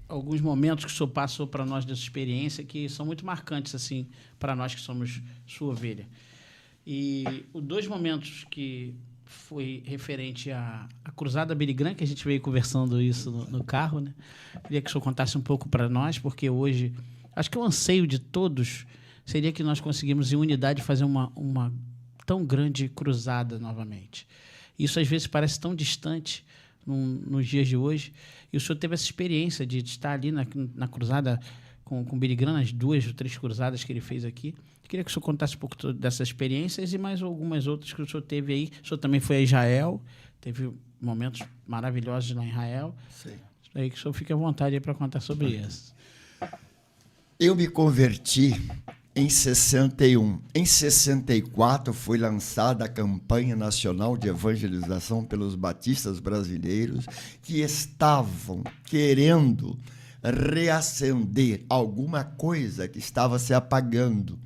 alguns momentos que o senhor passou para nós dessa experiência que são muito marcantes assim para nós que somos sua ovelha. E os dois momentos que foi referente à Cruzada Birigrã, que a gente veio conversando isso no carro, né? Queria que o senhor contasse um pouco para nós, porque hoje, acho que o anseio de todos seria que nós conseguimos, em unidade, fazer uma tão grande cruzada novamente. Isso, às vezes, parece tão distante nos dias de hoje. E o senhor teve essa experiência de estar ali na cruzada com o Birigrã, nas 2 ou 3 cruzadas que ele fez aqui. Eu queria que o senhor contasse um pouco dessas experiências e mais algumas outras que o senhor teve aí. O senhor também foi a Israel, teve momentos maravilhosos lá em Israel. Sim. Aí que o senhor fique à vontade para contar sobre isso. Eu me converti em 61. Em 64 foi lançada a campanha nacional de evangelização pelos batistas brasileiros que estavam querendo reacender alguma coisa que estava se apagando.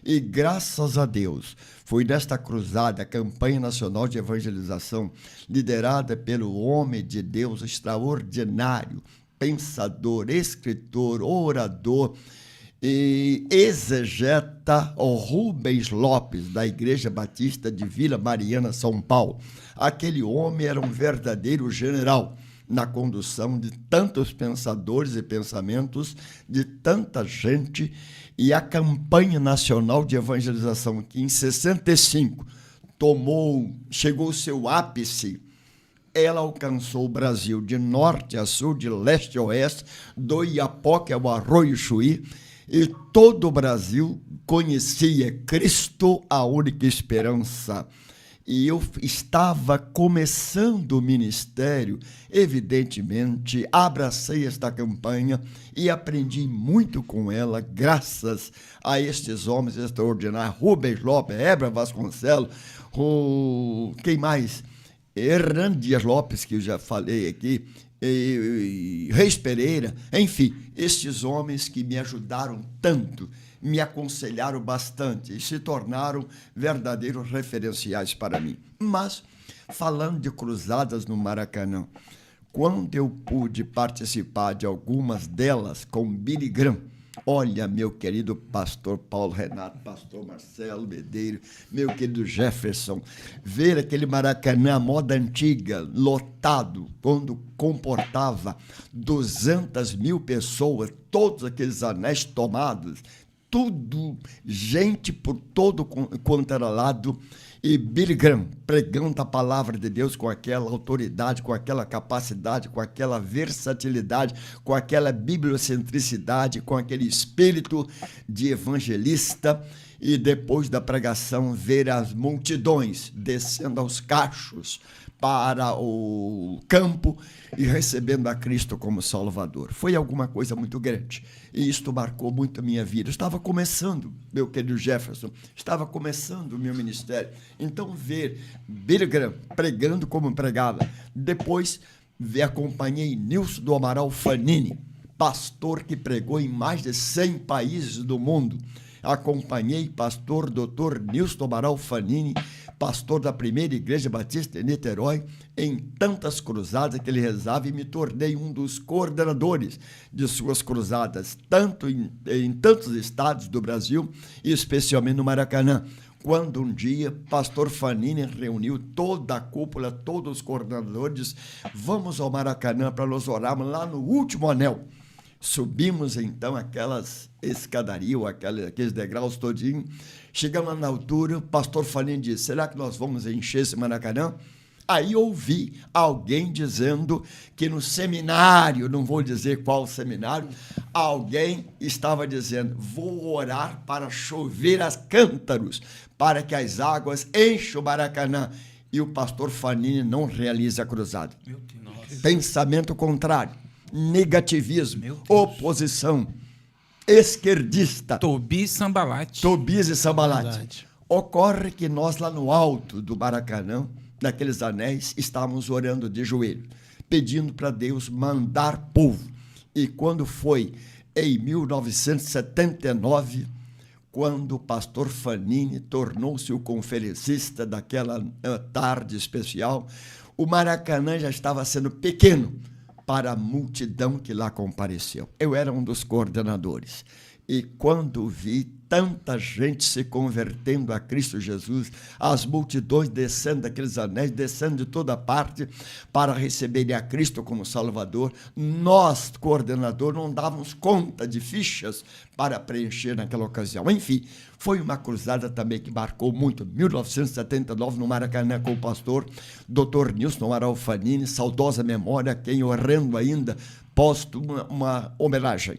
E graças a Deus, foi nesta cruzada, a campanha nacional de evangelização, liderada pelo homem de Deus extraordinário, pensador, escritor, orador e exegeta, o Rubens Lopes, da Igreja Batista de Vila Mariana, São Paulo. Aquele homem era um verdadeiro general na condução de tantos pensadores e pensamentos, de tanta gente, e a campanha nacional de evangelização, que em 65 chegou ao seu ápice, ela alcançou o Brasil de norte a sul, de leste a oeste, do Iapoque ao Arroio Chuí, e todo o Brasil conhecia Cristo, a única esperança. E eu estava começando o ministério, evidentemente, abracei esta campanha e aprendi muito com ela, graças a estes homens extraordinários, Rubens Lopes, Hebra Vasconcelos, quem mais? Hernando Dias Lopes, que eu já falei aqui, Reis Pereira, enfim, estes homens que me ajudaram tanto, me aconselharam bastante e se tornaram verdadeiros referenciais para mim. Mas, falando de cruzadas no Maracanã, quando eu pude participar de algumas delas com Billy Graham, olha, meu querido pastor Paulo Renato, pastor Marcelo Medeiros, meu querido Jefferson, ver aquele Maracanã, a moda antiga, lotado, quando comportava 200.000 pessoas, todos aqueles anéis tomados, tudo, gente por todo quanto era lado, e Billy Graham pregando a palavra de Deus com aquela autoridade, com aquela capacidade, com aquela versatilidade, com aquela bibliocentricidade, com aquele espírito de evangelista, e depois da pregação ver as multidões descendo aos cachos para o campo e recebendo a Cristo como Salvador. Foi alguma coisa muito grande. E isto marcou muito a minha vida. Eu estava começando, meu querido Jefferson, estava começando o meu ministério. Então, ver Billy Graham pregando como pregava. Depois, acompanhei Nilson do Amaral Fanini, pastor que pregou em mais de 100 países do mundo. Acompanhei pastor Dr. Nilson do Amaral Fanini, pastor da primeira Igreja Batista de Niterói, em tantas cruzadas que ele rezava, e me tornei um dos coordenadores de suas cruzadas, tanto em tantos estados do Brasil, e especialmente no Maracanã. Quando um dia, pastor Fanini reuniu toda a cúpula, todos os coordenadores, vamos ao Maracanã para nós orarmos lá no último anel. Subimos, então, aquelas escadarias, aqueles degraus todinhos. Chegamos lá na altura, o pastor Fanini disse, será que nós vamos encher esse Maracanã? Aí ouvi alguém dizendo que no seminário, não vou dizer qual seminário, alguém estava dizendo, vou orar para chover as cântaros, para que as águas enchem o Maracanã. E o pastor Fanini não realiza a cruzada. Meu Deus. Pensamento contrário, negativismo, oposição, esquerdista. Tobias e Sambalate. Tobias e Sambalate. Ocorre que nós lá no alto do Maracanã, naqueles anéis, estávamos orando de joelho, pedindo para Deus mandar povo. E quando foi em 1979, quando o pastor Fanini tornou-se o conferencista daquela tarde especial, o Maracanã já estava sendo pequeno para a multidão que lá compareceu. Eu era um dos coordenadores. E quando vi tanta gente se convertendo a Cristo Jesus, as multidões descendo daqueles anéis, descendo de toda parte para receberem a Cristo como Salvador, nós, coordenador, não dávamos conta de fichas para preencher naquela ocasião. Enfim, foi uma cruzada também que marcou muito. 1979, no Maracanã, com o pastor Dr. Nilson Amaral Fanini, saudosa memória, quem honrando ainda, posto uma homenagem.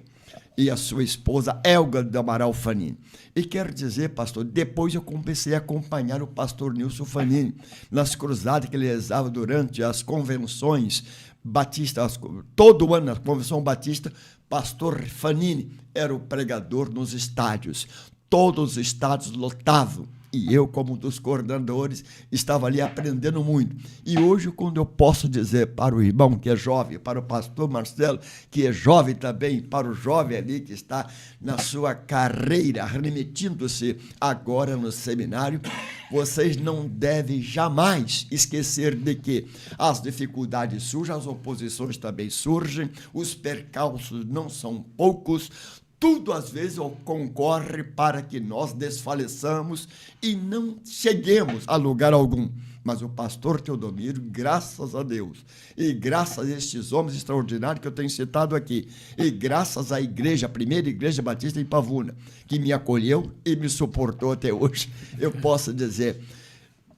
E a sua esposa, Elga do Amaral Fanini. E quero dizer, pastor, depois eu comecei a acompanhar o pastor Nilson Fanini nas cruzadas que ele rezava durante as convenções batistas, todo ano na Convenção Batista, pastor Fanini era o pregador nos estádios. Todos os estádios lotavam. E eu, como um dos coordenadores, estava ali aprendendo muito. E hoje, quando eu posso dizer para o irmão que é jovem, para o pastor Marcelo, que é jovem também, para o jovem ali que está na sua carreira, remetindo-se agora no seminário, vocês não devem jamais esquecer de que as dificuldades surgem, as oposições também surgem, os percalços não são poucos. Tudo, às vezes, concorre para que nós desfaleçamos e não cheguemos a lugar algum. Mas o pastor Teodomiro, graças a Deus, e graças a estes homens extraordinários que eu tenho citado aqui, e graças à igreja, a primeira igreja batista em Pavuna, que me acolheu e me suportou até hoje, eu posso dizer,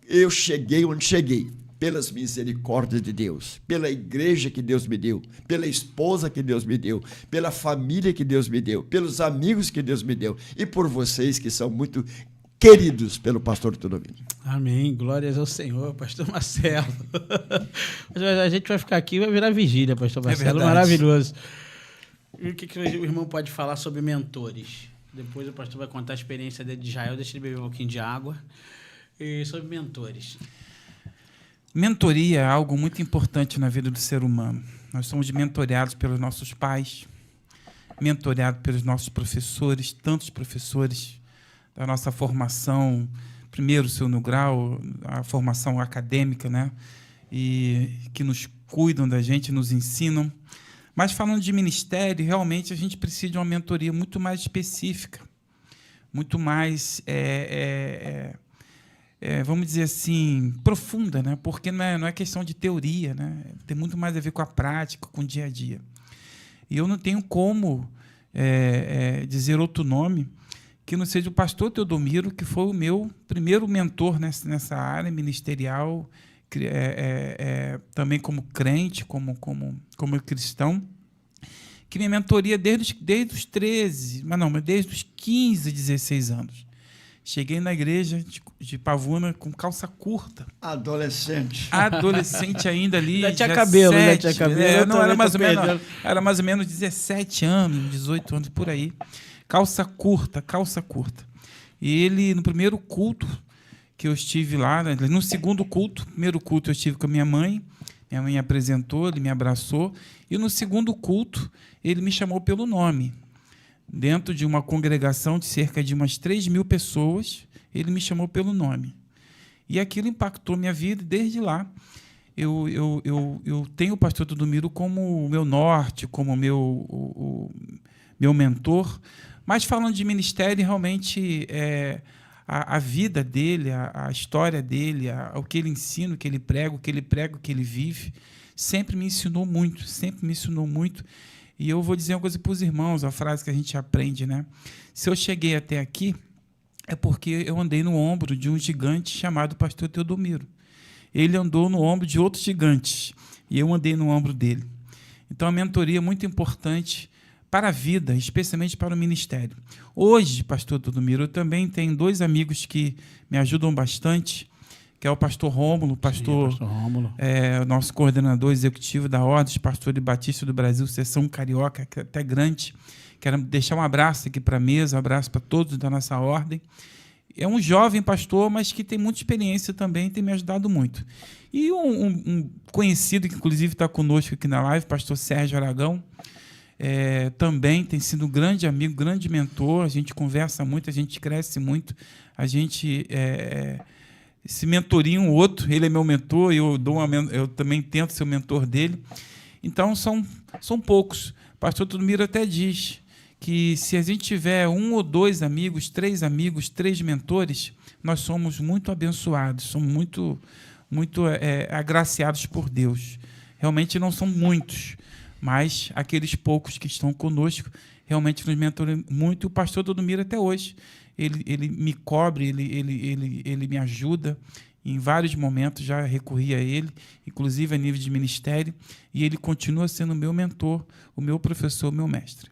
eu cheguei onde cheguei. Pelas misericórdias de Deus, pela igreja que Deus me deu, pela esposa que Deus me deu, pela família que Deus me deu, pelos amigos que Deus me deu e por vocês que são muito queridos pelo pastor Teodomiro. Amém. Glórias ao Senhor, pastor Marcelo. A gente vai ficar aqui e vai virar vigília, pastor Marcelo. Maravilhoso. E o que o irmão pode falar sobre mentores? Depois o pastor vai contar a experiência dele de Israel. Deixa ele beber um pouquinho de água. E sobre mentores. Mentoria é algo muito importante na vida do ser humano. Nós somos mentoreados pelos nossos pais, mentoreados pelos nossos professores, tantos professores da nossa formação, primeiro, segundo grau, a formação acadêmica, né? E que nos cuidam da gente, nos ensinam. Mas falando de ministério, realmente a gente precisa de uma mentoria muito mais específica, muito mais vamos dizer assim, profunda, né? Porque não é questão de teoria, né? Tem muito mais a ver com a prática, com o dia a dia. E eu não tenho como dizer outro nome que não seja o pastor Teodomiro, que foi o meu primeiro mentor nessa área ministerial, também como crente, como cristão, que me mentoria desde os 13, mas desde os 15, 16 anos. Cheguei na igreja de Pavuna com calça curta. Adolescente ainda ali. Já tinha cabelo. Era mais ou menos 17 anos, 18 anos, por aí. Calça curta. E ele, no primeiro culto que eu estive lá, no segundo culto, primeiro culto eu estive com a minha mãe me apresentou, ele me abraçou, e no segundo culto ele me chamou pelo nome. Dentro de uma congregação de cerca de umas 3.000 pessoas, ele me chamou pelo nome. E aquilo impactou minha vida, e desde lá eu tenho o pastor Teodomiro como o meu norte, como o meu mentor. Mas falando de ministério, realmente a vida dele, a história dele, o que ele ensina, o que ele prega, o que ele vive, sempre me ensinou muito. E eu vou dizer uma coisa para os irmãos, a frase que a gente aprende, né? Se eu cheguei até aqui, é porque eu andei no ombro de um gigante chamado pastor Teodomiro. Ele andou no ombro de outros gigantes, e eu andei no ombro dele. Então, a mentoria é muito importante para a vida, especialmente para o ministério. Hoje, pastor Teodomiro, eu também tenho 2 amigos que me ajudam bastante, que é o pastor Rômulo, nosso coordenador executivo da Ordem dos Pastores Batistas do Brasil, seção carioca, que é até grande. Quero deixar um abraço aqui para a mesa, um abraço para todos da nossa ordem. É um jovem pastor, mas que tem muita experiência também, tem me ajudado muito. E um conhecido, que inclusive está conosco aqui na live, pastor Sérgio Aragão, também tem sido um grande amigo, grande mentor. A gente conversa muito, a gente cresce muito, a gente se mentoria um outro. Ele é meu mentor, eu também tento ser o mentor dele. Então, são poucos. O pastor Tulmiro até diz que se a gente tiver 1 ou 2 amigos, 3 mentores, nós somos muito abençoados, somos muito agraciados por Deus. Realmente não são muitos, mas aqueles poucos que estão conosco realmente nos mentoram muito. O pastor Tulmiro até hoje, ele me cobre, ele me ajuda. Em vários momentos já recorri a ele, inclusive a nível de ministério, e ele continua sendo o meu mentor, o meu professor, o meu mestre.